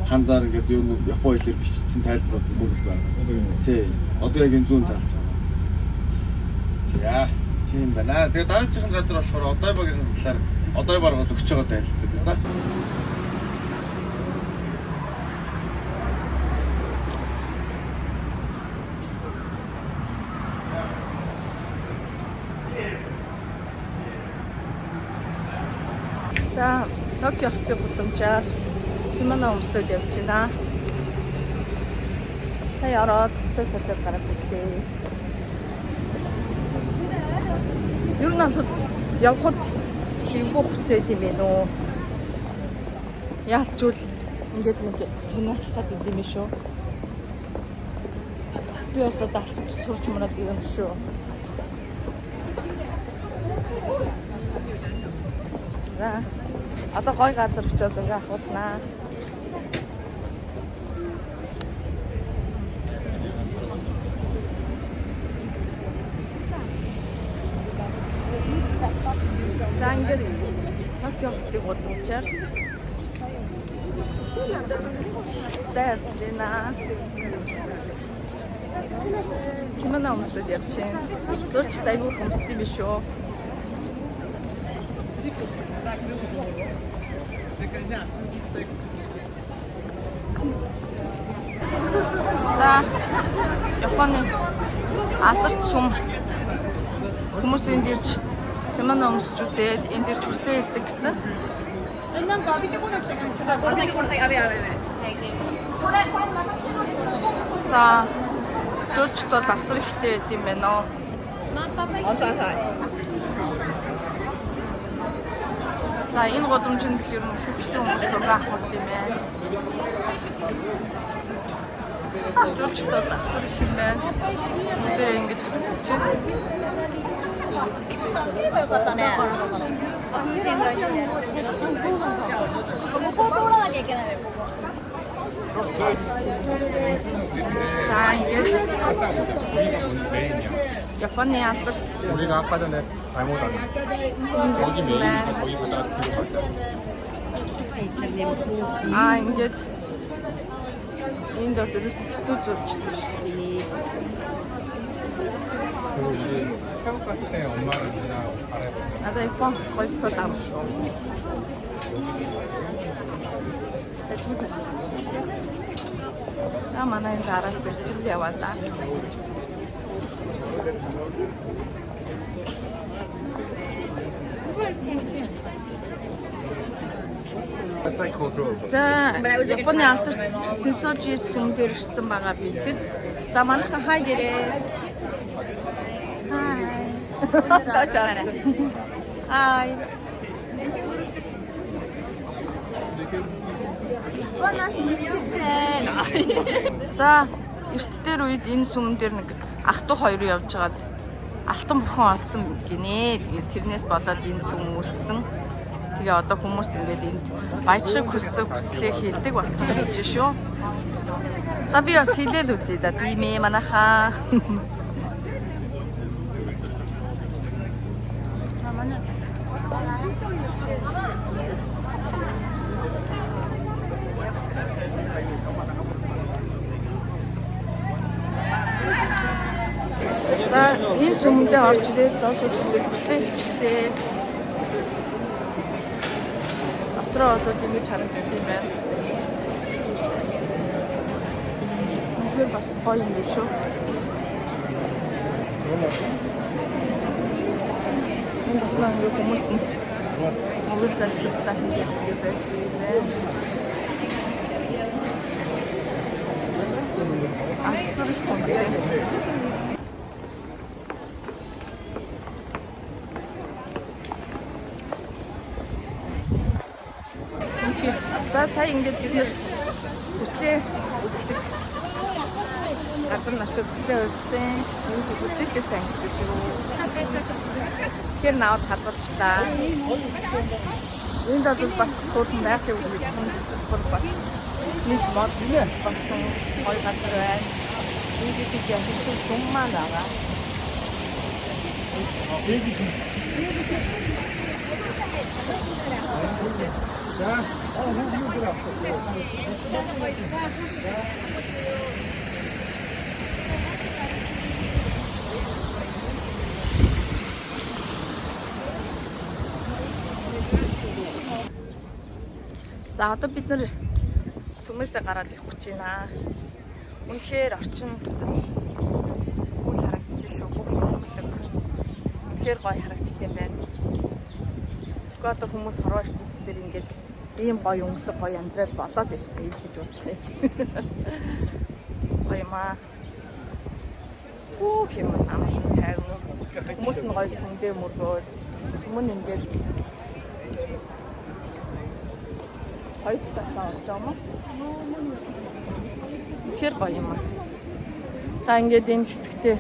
ханзаар ингээд юу нэг Японы хэлээр бичсэн тайлбарууд бүгд байна. Тий. Одоо яг энэ зүүн талд байна. Яа, тийм байна. Тэгээ дараагийн газар болохоор Одойбагийн талаар Одойбар гол өгч байгаа тайлбар. За. За, Токио хотын гудамжаар кимоно өмсөд явж байна. Сая ороод цэс солиод гараад ирлээ. Юу нэг бол явхад хийгүү хуцээд юм бэ нөө. Яалчвал ингээд нэг сониотлоход идэм биш үү? Би осоо даалгаж сурч мураад ирэн шүү. За. Одоо гой газар очиод ингээ ахуулнаа. За ингээд Токио хотын гудамжаар ставж байна. Кимоно өмсөд явж байна. Зурч дайгуу өмсдөг биш үү? За, Японы алдарт сум хүмүүс энд ирж кимоно өмсөж үзээд энд ирж хүслээ хэлдэг гэсэн. За, зурчд бол асар ихтэй байд юм байна уу? За, энэ гудамжинд л ер нь хөвчлийн хүмүүс зураг авах юм байна. Зурчд бол асар их юм байна. Бүгдээ ингэж хэлчихвэ. За, ингэж Японы албарт 우리가 아까 전에 잘못 왔네. 거기 메인이니까 거기 가다가 뒤로 가자. ингэж энд ордоос битүү зурчдаг шүү дээ. 그리고 우리 태국 갔을 때 엄마를 누나 알아봤는데 Надад Японд гоё цохол ам шүү. Манай зараас ирчил яваа да. За, Японы алдарт Сенсожи сум дээр ирсэн байгаа би тэгэхэд. За, манайхан хай дээрээ. Хай. Хай. Японоос ничиж байна. За, эрт дээр үед энэ сум дээр нэг ах トゥ хоёр явж байгаад алтан бурхан олсон гинэ. Тэгээд тэрнээс болоод энэ сум үүссэн. Тэгээ одоо хүмүүс ингээд энд баяжхыг хүслээ хийдэг болсон гэж шүү. За би бас хэлээл үзье да. Тийм ээ манайхаа. За энэ сүмдээ орж ирээд зоосч ингээд хүслээ хэлчихлээ. Дотроо бол ингэж харагддаг юм байна. Тэр бас гоё юм биш үү? Энэ дотроо ингээ хүмүүс нь монгол залбиралаа хийдэг байсан юм байна. Асар их гоё. За сая ингээд бид нэр хүслээ үздэг газар очиод хүслээ үзсэн. Энд үзэхээс ангисан шүү. Тэр навд хадварч та. Энд бол бас хурдан байхыг үзсэн. Бас нэг мод болсон гоё газар байна. Энд их яасан суммаа байгаа. За одоо бид нэр сүмээсээ гараад явах гэж байна. Үнэхээр орчин нөхцөл үл харагдчих шүү. Бүх өнгөлөг. Тэгэхээр гоё харагдчих юм байна. Гэхдээ одоо хүмүүс хорвоо ертөнц дээр ингээд ийм гоё өнгөлөг гоё амьдрал болоод байна шүү дээ. Ийм гэж бодлоо. Гоё маа. Бүх юм амархан хайрна. Хүмүүс нь гоё сүмдээ мөргөөд сүмэн ингээд хоёр талаас орж байгаа юм. Тэгэхээр гоё юм аа. Та ингээд энэ хэсэгтээ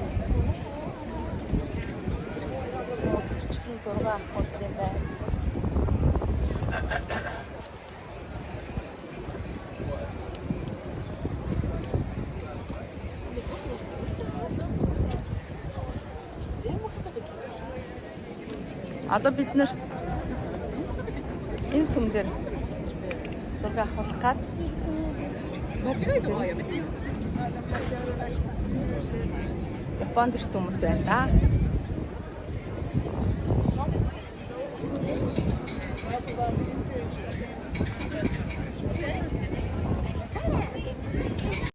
хүмүүс хвчлэн зураг авах болт юм байна. Одоо бид нэр энэ сүм дээр зураг авах гад Японд ирсэн хүмүүс байна да.